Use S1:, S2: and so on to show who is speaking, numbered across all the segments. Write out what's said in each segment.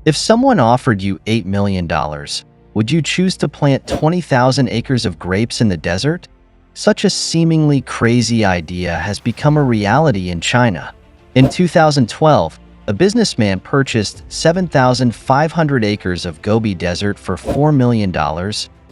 S1: If someone offered you $8 million, would you choose to plant 20,000 acres of grapes in the desert? Such a seemingly crazy idea has become a reality in China. In 2012, a businessman purchased 7,500 acres of Gobi Desert for $4 million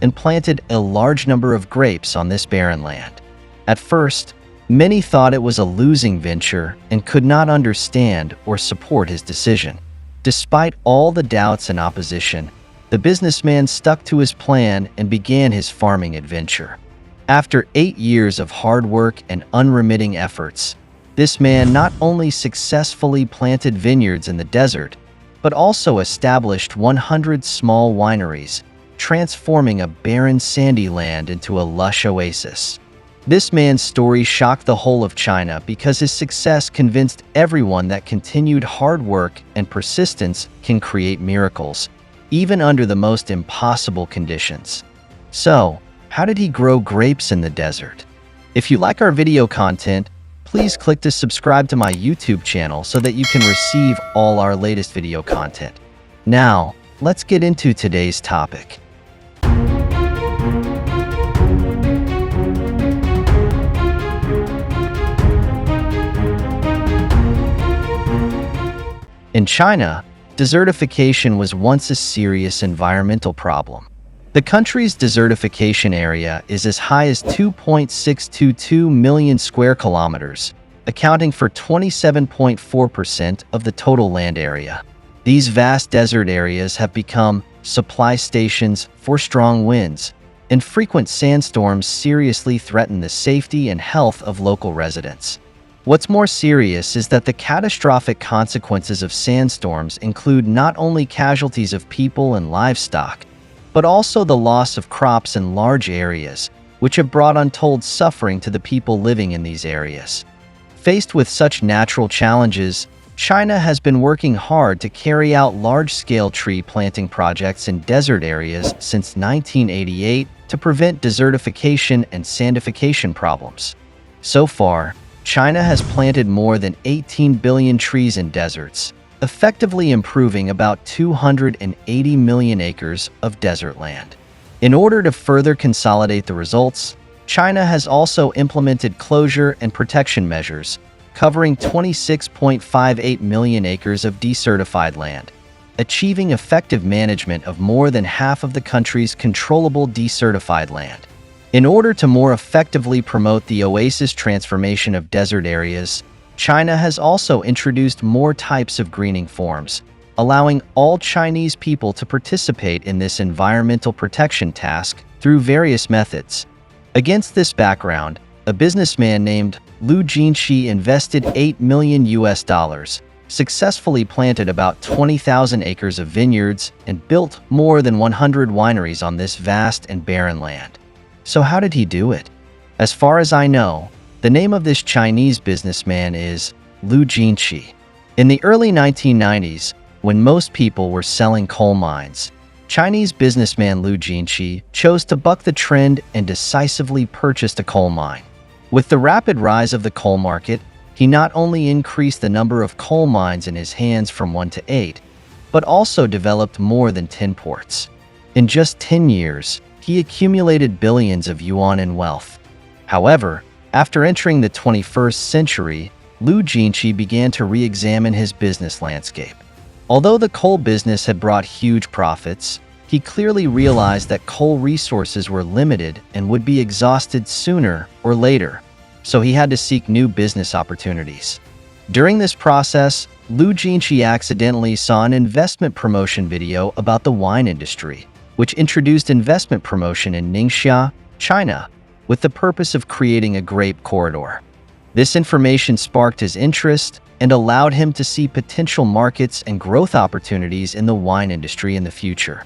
S1: and planted a large number of grapes on this barren land. At first, many thought it was a losing venture and could not understand or support his decision. Despite all the doubts and opposition, the businessman stuck to his plan and began his farming adventure. After 8 years of hard work and unremitting efforts, this man not only successfully planted vineyards in the desert, but also established 100 small wineries, transforming a barren sandy land into a lush oasis. This man's story shocked the whole of China because his success convinced everyone that continued hard work and persistence can create miracles, even under the most impossible conditions. So, how did he grow grapes in the desert? If you like our video content, please click to subscribe to my YouTube channel so that you can receive all our latest video content. Now, let's get into today's topic. In China, desertification was once a serious environmental problem. The country's desertification area is as high as 2.622 million square kilometers, accounting for 27.4% of the total land area. These vast desert areas have become supply stations for strong winds, and frequent sandstorms seriously threaten the safety and health of local residents. What's more serious is that the catastrophic consequences of sandstorms include not only casualties of people and livestock, but also the loss of crops in large areas, which have brought untold suffering to the people living in these areas. Faced with such natural challenges, China has been working hard to carry out large-scale tree planting projects in desert areas since 1988 to prevent desertification and sandification problems. So far, China has planted more than 18 billion trees in deserts, effectively improving about 280 million acres of desert land. In order to further consolidate the results, China has also implemented closure and protection measures, covering 26.58 million acres of desertified land, achieving effective management of more than half of the country's controllable desertified land. In order to more effectively promote the oasis transformation of desert areas, China has also introduced more types of greening forms, allowing all Chinese people to participate in this environmental protection task through various methods. Against this background, a businessman named Lu Jinshi invested $8 million, successfully planted about 20,000 acres of vineyards, and built more than 100 wineries on this vast and barren land. So how did he do it? As far as I know, the name of this Chinese businessman is Lu Jinshi. In the early 1990s, when most people were selling coal mines, Chinese businessman Lu Jinshi chose to buck the trend and decisively purchased a coal mine. With the rapid rise of the coal market, he not only increased the number of coal mines in his hands from 1 to 8, but also developed more than 10 ports. In just 10 years, he accumulated billions of yuan in wealth. However, after entering the 21st century, Lu Jinshi began to re-examine his business landscape. Although the coal business had brought huge profits, he clearly realized that coal resources were limited and would be exhausted sooner or later, so he had to seek new business opportunities. During this process, Lu Jinshi accidentally saw an investment promotion video about the wine industry, which introduced investment promotion in Ningxia, China, with the purpose of creating a grape corridor. This information sparked his interest and allowed him to see potential markets and growth opportunities in the wine industry in the future.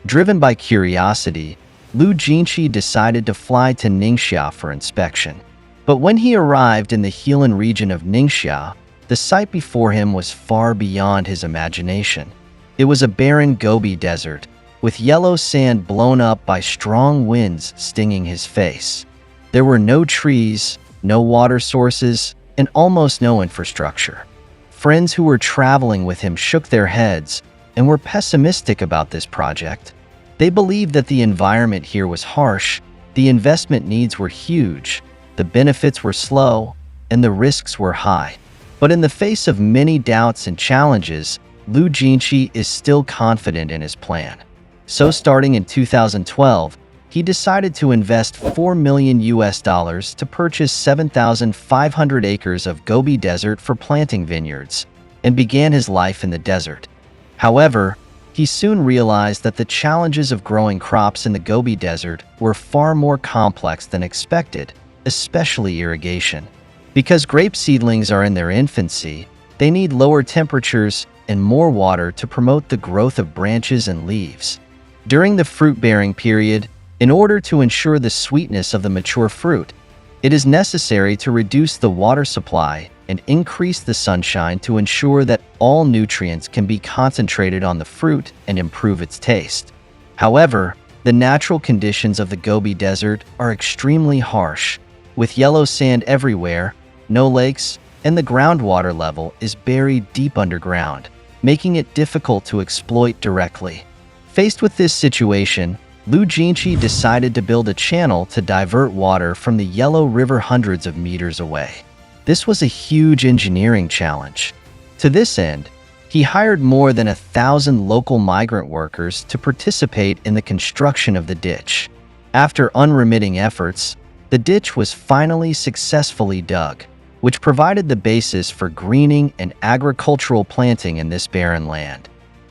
S1: Driven by curiosity, Lu Jinshi decided to fly to Ningxia for inspection. But when he arrived in the Helan region of Ningxia, the sight before him was far beyond his imagination. It was a barren Gobi Desert, with yellow sand blown up by strong winds stinging his face. There were no trees, no water sources, and almost no infrastructure. Friends who were traveling with him shook their heads, and were pessimistic about this project. They believed that the environment here was harsh, the investment needs were huge, the benefits were slow, and the risks were high. But in the face of many doubts and challenges, Lu Jinshi is still confident in his plan. So starting in 2012, he decided to invest $4 million to purchase 7,500 acres of Gobi Desert for planting vineyards, and began his life in the desert. However, he soon realized that the challenges of growing crops in the Gobi Desert were far more complex than expected, especially irrigation. Because grape seedlings are in their infancy, they need lower temperatures and more water to promote the growth of branches and leaves. During the fruit-bearing period, in order to ensure the sweetness of the mature fruit, it is necessary to reduce the water supply and increase the sunshine to ensure that all nutrients can be concentrated on the fruit and improve its taste. However, the natural conditions of the Gobi Desert are extremely harsh, with yellow sand everywhere, no lakes, and the groundwater level is buried deep underground, making it difficult to exploit directly. Faced with this situation, Lu Jinshi decided to build a channel to divert water from the Yellow River hundreds of meters away. This was a huge engineering challenge. To this end, he hired more than 1,000 local migrant workers to participate in the construction of the ditch. After unremitting efforts, the ditch was finally successfully dug, which provided the basis for greening and agricultural planting in this barren land.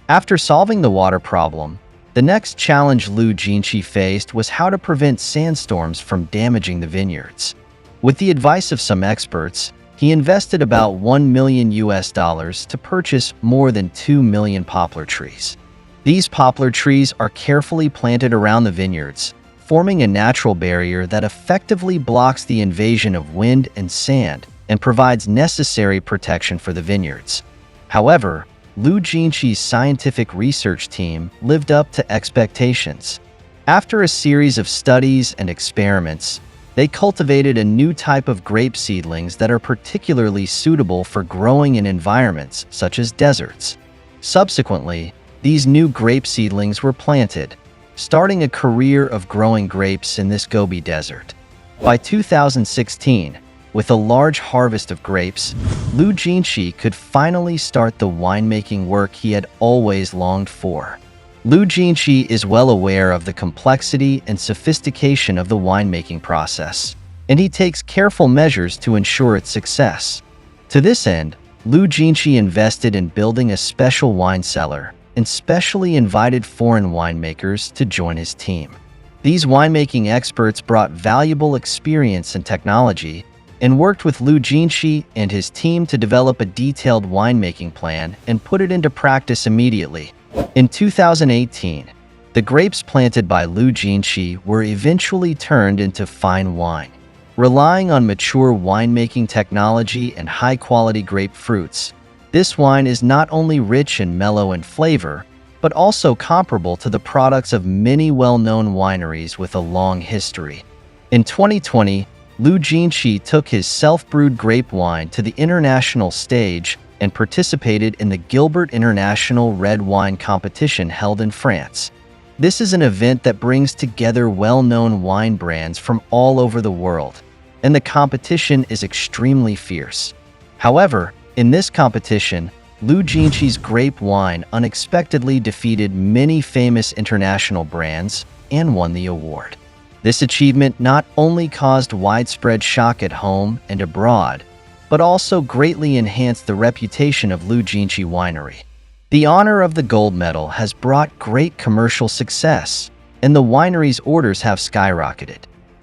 S1: After solving the water problem, the next challenge Lu Jinshi faced was how to prevent sandstorms from damaging the vineyards. With the advice of some experts, he invested about $1 million to purchase more than 2 million poplar trees. These poplar trees are carefully planted around the vineyards, forming a natural barrier that effectively blocks the invasion of wind and sand and provides necessary protection for the vineyards. However, Lu Jinshi's scientific research team lived up to expectations. After a series of studies and experiments, they cultivated a new type of grape seedlings that are particularly suitable for growing in environments such as deserts. Subsequently, these new grape seedlings were planted, starting a career of growing grapes in this Gobi Desert. By 2016, with a large harvest of grapes, Lu Jinshi could finally start the winemaking work he had always longed for. Lu Jinshi is well aware of the complexity and sophistication of the winemaking process, and he takes careful measures to ensure its success. To this end, Lu Jinshi invested in building a special wine cellar and specially invited foreign winemakers to join his team. These winemaking experts brought valuable experience and technology and worked with Lu Jinshi and his team to develop a detailed winemaking plan and put it into practice immediately. In 2018, the grapes planted by Lu Jinshi were eventually turned into fine wine. Relying on mature winemaking technology and high-quality grapefruits, this wine is not only rich and mellow in flavor, but also comparable to the products of many well-known wineries with a long history. In 2020, Lu Jinshi took his self-brewed grape wine to the international stage and participated in the Gilbert International Red Wine Competition held in France. This is an event that brings together well-known wine brands from all over the world, and the competition is extremely fierce. However, in this competition, Lu Jinshi's grape wine unexpectedly defeated many famous international brands and won the award. This achievement not only caused widespread shock at home and abroad, but also greatly enhanced the reputation of Lu Jinshi Winery. The honor of the gold medal has brought great commercial success, and the winery's orders have skyrocketed.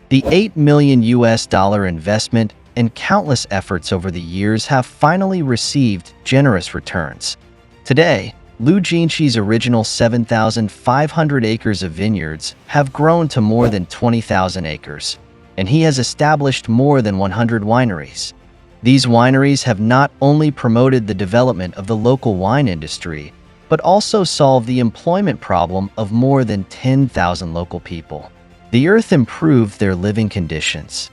S1: The $8 million investment and countless efforts over the years have finally received generous returns. Today, Lu Jinshi's original 7,500 acres of vineyards have grown to more than 20,000 acres, and he has established more than 100 wineries. These wineries have not only promoted the development of the local wine industry, but also solved the employment problem of more than 10,000 local people. The earth improved their living conditions.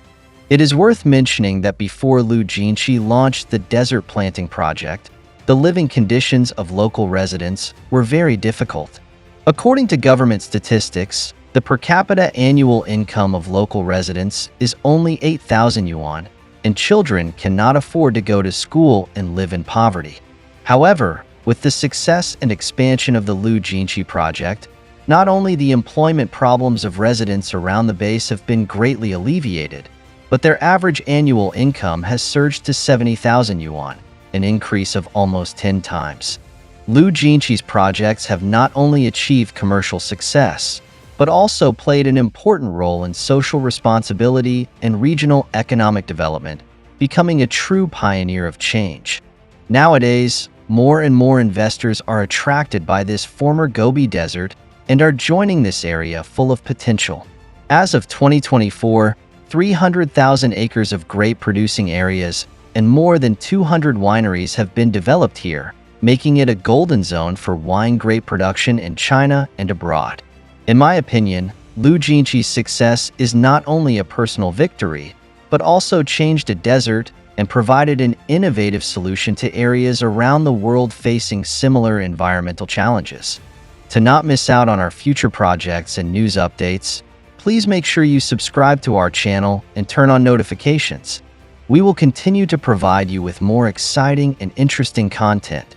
S1: It is worth mentioning that before Lu Jinshi launched the desert planting project, the living conditions of local residents were very difficult. According to government statistics, the per capita annual income of local residents is only 8,000 yuan, and children cannot afford to go to school and live in poverty. However, with the success and expansion of the Lu Jinchi project, not only the employment problems of residents around the base have been greatly alleviated, but their average annual income has surged to 70,000 yuan, an increase of almost 10 times. Lu Jinchi's projects have not only achieved commercial success, but also played an important role in social responsibility and regional economic development, becoming a true pioneer of change. Nowadays, more and more investors are attracted by this former Gobi Desert and are joining this area full of potential. As of 2024, 300,000 acres of grape-producing areas and more than 200 wineries have been developed here, making it a golden zone for wine grape production in China and abroad. In my opinion, Lu Jinchi's success is not only a personal victory, but also changed a desert and provided an innovative solution to areas around the world facing similar environmental challenges. To not miss out on our future projects and news updates, please make sure you subscribe to our channel and turn on notifications. We will continue to provide you with more exciting and interesting content.